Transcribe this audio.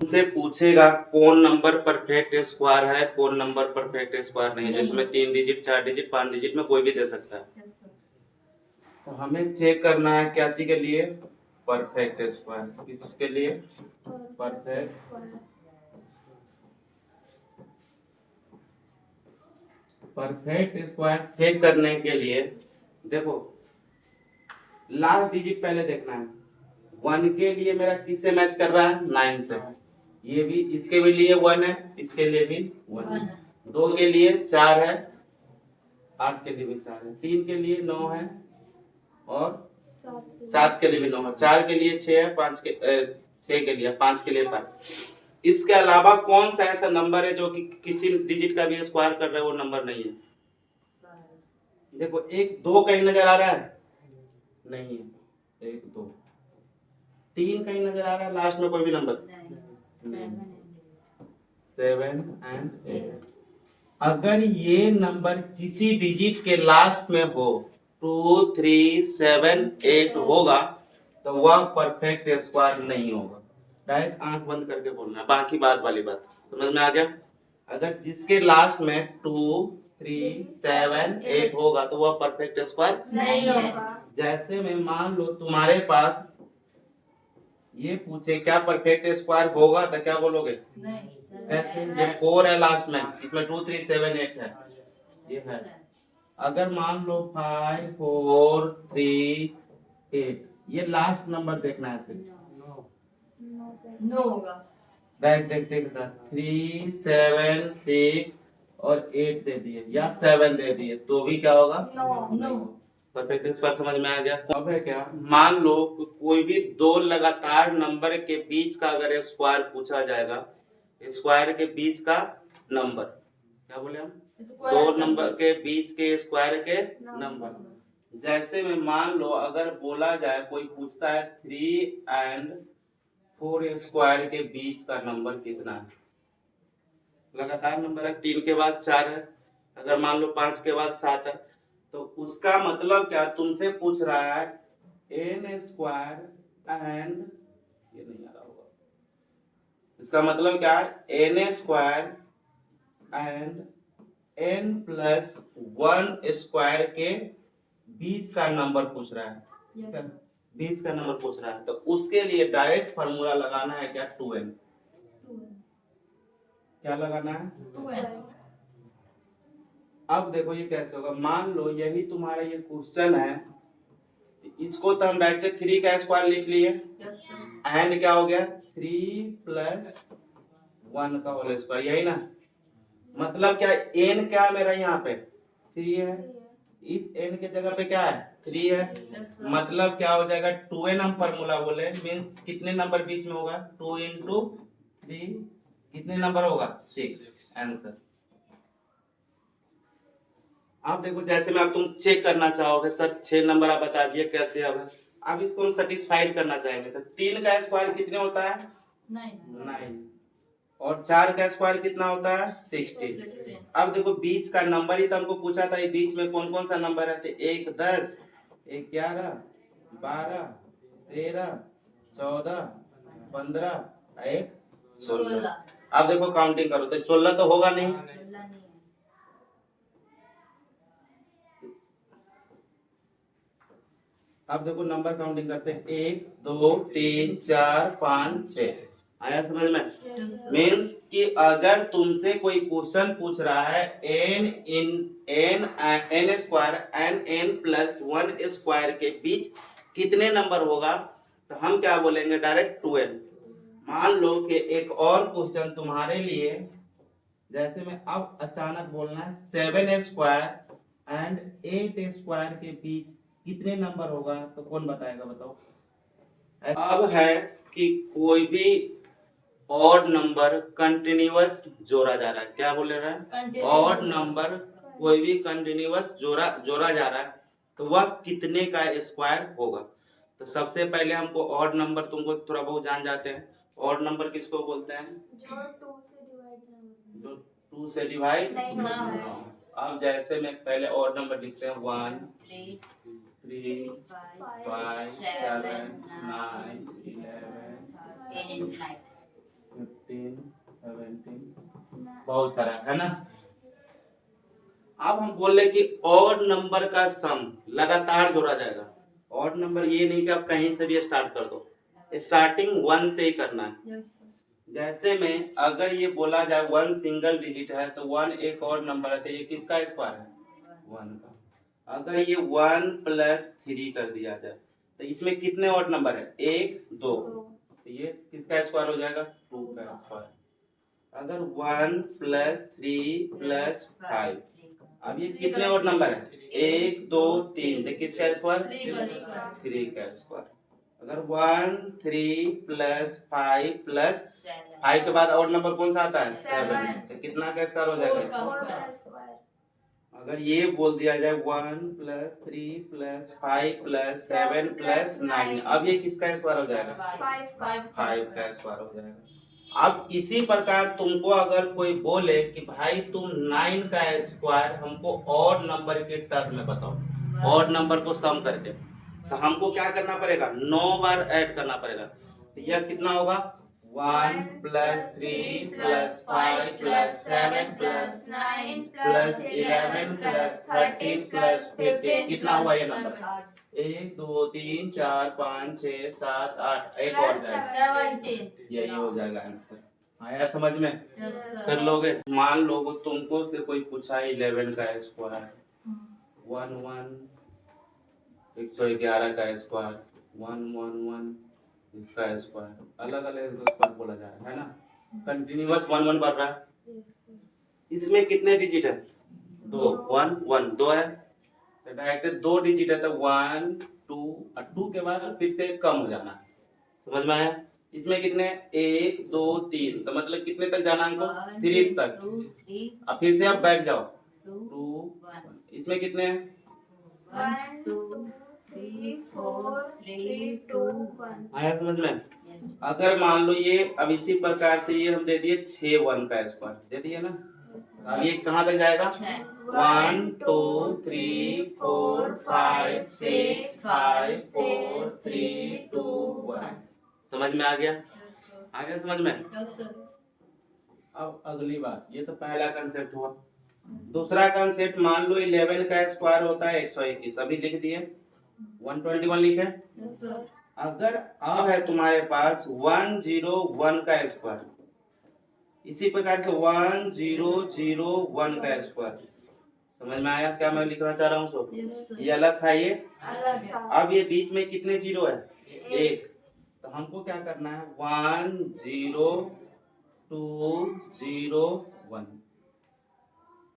तुमसे पूछेगा कौन नंबर परफेक्ट स्क्वायर है, कौन नंबर परफेक्ट स्क्वायर नहीं है, जिसमें 3 डिजिट 4 डिजिट 5 डिजिट में कोई भी दे सकता है। तो हमें चेक करना है क्या चीज के लिए, परफेक्ट स्क्वायर। किसके लिए, परफेक्ट स्क्वायर चेक करने के लिए देखो लास्ट डिजिट पहले देखना है। 1 के लिए मेरा किससे मैच कर रहा है, 9 से। ये भी इसके भी लिए 1 है, इसके लिए भी 1 है। 2 के लिए 4 है, 8 के लिए भी 4 है, 3 के लिए 9 है और 7 के लिए भी 9 है, 4 के लिए 6 है, 6 के लिए 5 के लिए 5। इसके अलावा कौन सा ऐसा नंबर है जो कि किसी डिजिट का भी स्क्वायर कर रहा है, वो नंबर नहीं है। देखो 1 2 कहीं नजर आ रहा है, नहीं है। 1 2 3 कहीं नजर आ रहा है लास्ट में कोई भी नंबर, 7 एंड 8। अगर ये नंबर किसी डिजिट के लास्ट में हो, 2 3 7 8 होगा तो वह परफेक्ट स्क्वायर नहीं होगा। डायरेक्ट आंख बंद करके बोलना, बाकी बात वाली बात समझ में आ गया। अगर जिसके लास्ट में 2 3 7 8 होगा तो वह परफेक्ट स्क्वायर नहीं होगा। जैसे में मान लो तुम्हारे पास ये पूछे क्या परफेक्ट स्क्वायर होगा तो क्या बोलोगे, कैसे, ये 4 है लास्ट में, इसमें 2 3 7 8 है, ये है। अगर मान लो 5 4 3 8, ये लास्ट नंबर देखना है सिर्फ, नो होगा। देखते के साथ 3 7 6 और 8 दे दिए या 7 दे दिए तो भी क्या होगा, नो। परफेक्ट स्क्वायर समझ में आ गया। अब है क्या, मान लो कोई भी दो लगातार नंबर के बीच का अगर स्क्वायर पूछा जाएगा, स्क्वायर के बीच का नंबर, क्या बोले हम, दो नंबर के बीच के स्क्वायर के नंबर। जैसे में मान लो अगर बोला जाए, कोई पूछता है 3 एंड 4 स्क्वायर के बीच का नंबर कितना है, लगातार नंबर है, 3 के बाद 4 है, अगर मान लो 5 के बाद 7 है, तो उसका मतलब क्या, तुमसे पूछ रहा है n स्क्वायर एंड, ये नहीं आ रहा होगा, इसका मतलब क्या है, n square and n plus 1 square के बीच का नंबर पूछ रहा है, बीच का नंबर पूछ रहा है। तो उसके लिए डायरेक्ट फार्मूला लगाना है क्या, 2n। क्या लगाना है, 2n। अब देखो ये कैसे होगा, मान लो यही तुम्हारा ये क्वेश्चन है, इसको तो हम डायरेक्ट 3 का स्क्वायर लिख लिए, एंड क्या हो गया 3 प्लस 1 का होल स्क्वायर, यही ना। मतलब क्या, n क्या है मेरा यहाँ पे 3 है, इस n के जगह पे क्या है 3 है, मतलब क्या हो जाएगा 2n हम फार्मूला बोले, मींस कितने नंबर बीच में होगा, 2 इंटू 3 कितने नंबर होगा, 6 आंसर। आप देखो जैसे में अब तुम चेक करना चाहोगे सर 6 नंबर आप बता दिए कैसे, अब इसको हम सेटिस्फाइड करना चाहेंगे तो 3 का स्क्वायर कितने होता है, 9 और 4 का स्क्वायर कितना होता है, 16। अब देखो बीच का नंबर ही तो हमको पूछा था, बीच में कौन कौन सा नंबर है, तो 1 10 11 12 13 14 15 1 16। अब देखो काउंटिंग करो तो 16 तो होगा नहीं। अब देखो नंबर काउंटिंग करते हैं, 1 2 3 4 5 6, आया समझ में। मीन्स कि अगर तुमसे कोई क्वेश्चन पूछ रहा है n square and n plus 1 square के बीच कितने नंबर होगा, तो हम क्या बोलेंगे, डायरेक्ट 2n। मान लो कि एक और क्वेश्चन तुम्हारे लिए, जैसे में अब अचानक बोलना है 7 स्क्वायर एंड 8 स्क्वायर के बीच कितने नंबर होगा, तो कौन बताएगा बताओ। अब है कि कोई भी ऑड नंबर कंटिन्यूअस जोड़ा जा रहा है, क्या बोल रहा है, ऑड नंबर कोई भी कंटिन्यूअस जोड़ा जा रहा है तो वह कितने का स्क्वायर होगा। तो सबसे पहले हमको ऑड नंबर, तुमको थोड़ा बहुत जान जाते हैं, ऑड नंबर किसको बोलते हैं, जो 2 से डिवाइड नहीं होगा। अब जैसे में पहले ऑड नंबर लिखते हैं 1 3 5 7 9 11 15 17 बहुत सारा है ना। अब हम बोले कि ऑड नंबर का सम लगातार जोड़ा जाएगा। ऑड नंबर ये नहीं कि आप कहीं से भी स्टार्ट कर दो, स्टार्टिंग 1 से ही करना है। जैसे में अगर ये बोला जाए 1 सिंगल डिजिट है तो 1 एक और नंबर है, तो ये किसका स्क्वायर है? 1 का। अगर ये 1 + 3 कर दिया जाए तो इसमें कितने और नंबर है? 1 2, तो ये किसका स्क्वायर हो जाएगा? 2 का स्क्वायर। अगर 1 + 3 + 5, अब ये कितने और नंबर है? 1 2 3, तो किसका स्क्वायर? 3 का स्क्वायर। अगर 1 3 + 5 + 5 के बाद और नंबर कौन सा आता है? 7, तो कितना का स्क्वायर हो जाएगा? 4 का स्क्वायर। अगर ये बोल दिया जाए 1 + 3 + 5 + 7 + 9, अब ये किसका स्क्वायर हो जाएगा? 5 का स्क्वायर हो जाएगा। अब इसी प्रकार तुमको अगर कोई बोले कि भाई तुम 9 का स्क्वायर हमको और नंबर के टर्म में बताओ, और नंबर को सम करके, तो हमको क्या करना पड़ेगा? 9 बार ऐड करना पड़ेगा। तो यह कितना होगा? 1 + 3 + 5 + 7 + 9 + 11 + 13 + 15, कितना हुआ ये नंबर? 1 2 3 4 5 6 7 8, एक और जाएगा 17। यही हो जाएगा आंसर। आया समझ में? कर लोगे? मान लो तुमको से कोई पूछा 11 का स्क्वायर, 111 का स्क्वायर, 111 इसका स्क्वायर, अलग अलग स्क्वायर बोला जा रहा है ना, कंटिन्यूअस 1 1 बढ़ रहा है। इसमें कितने डिजिट है? 2, 1 1 2 है, तो डायरेक्ट 2 डिजिट है तो 1 2, और 2 के बाद फिर से कम हो जाना है। समझ में आया? इसमें कितने? 1 2 3, तो मतलब कितने तक जाना हमको? 3 तक। अब फिर से आप बैठ जाओ, 2 1, इसमें कितने हैं? 1 2 3 4 3 2 1। आया समझ में? अगर मान लो ये, अब इसी प्रकार से ये हम दे दिए 6 1 का स्क्वायर दे दिए ना, अब ये कहाँ तक जाएगा? 1 2 3 4 5 6 5 4 3 2 1। समझ में आ गया? आ गया समझ में? अब अगली बात, ये तो पहला कंसेप्ट हुआ। दूसरा कंसेप्ट, मान लो 11 का स्क्वायर होता है 121, अभी लिख दिए, 121 लिखे। अगर अब है तुम्हारे पास 101 का स्क्वायर, इसी प्रकार से 1001 का स्क्वायर, समझ में आया क्या मैं लिखना चाह रहा हूँ? सो ये अलग था, ये अलग है। अब ये बीच में कितने जीरो है? 1, तो हमको क्या करना है? 1 0 2 0 1,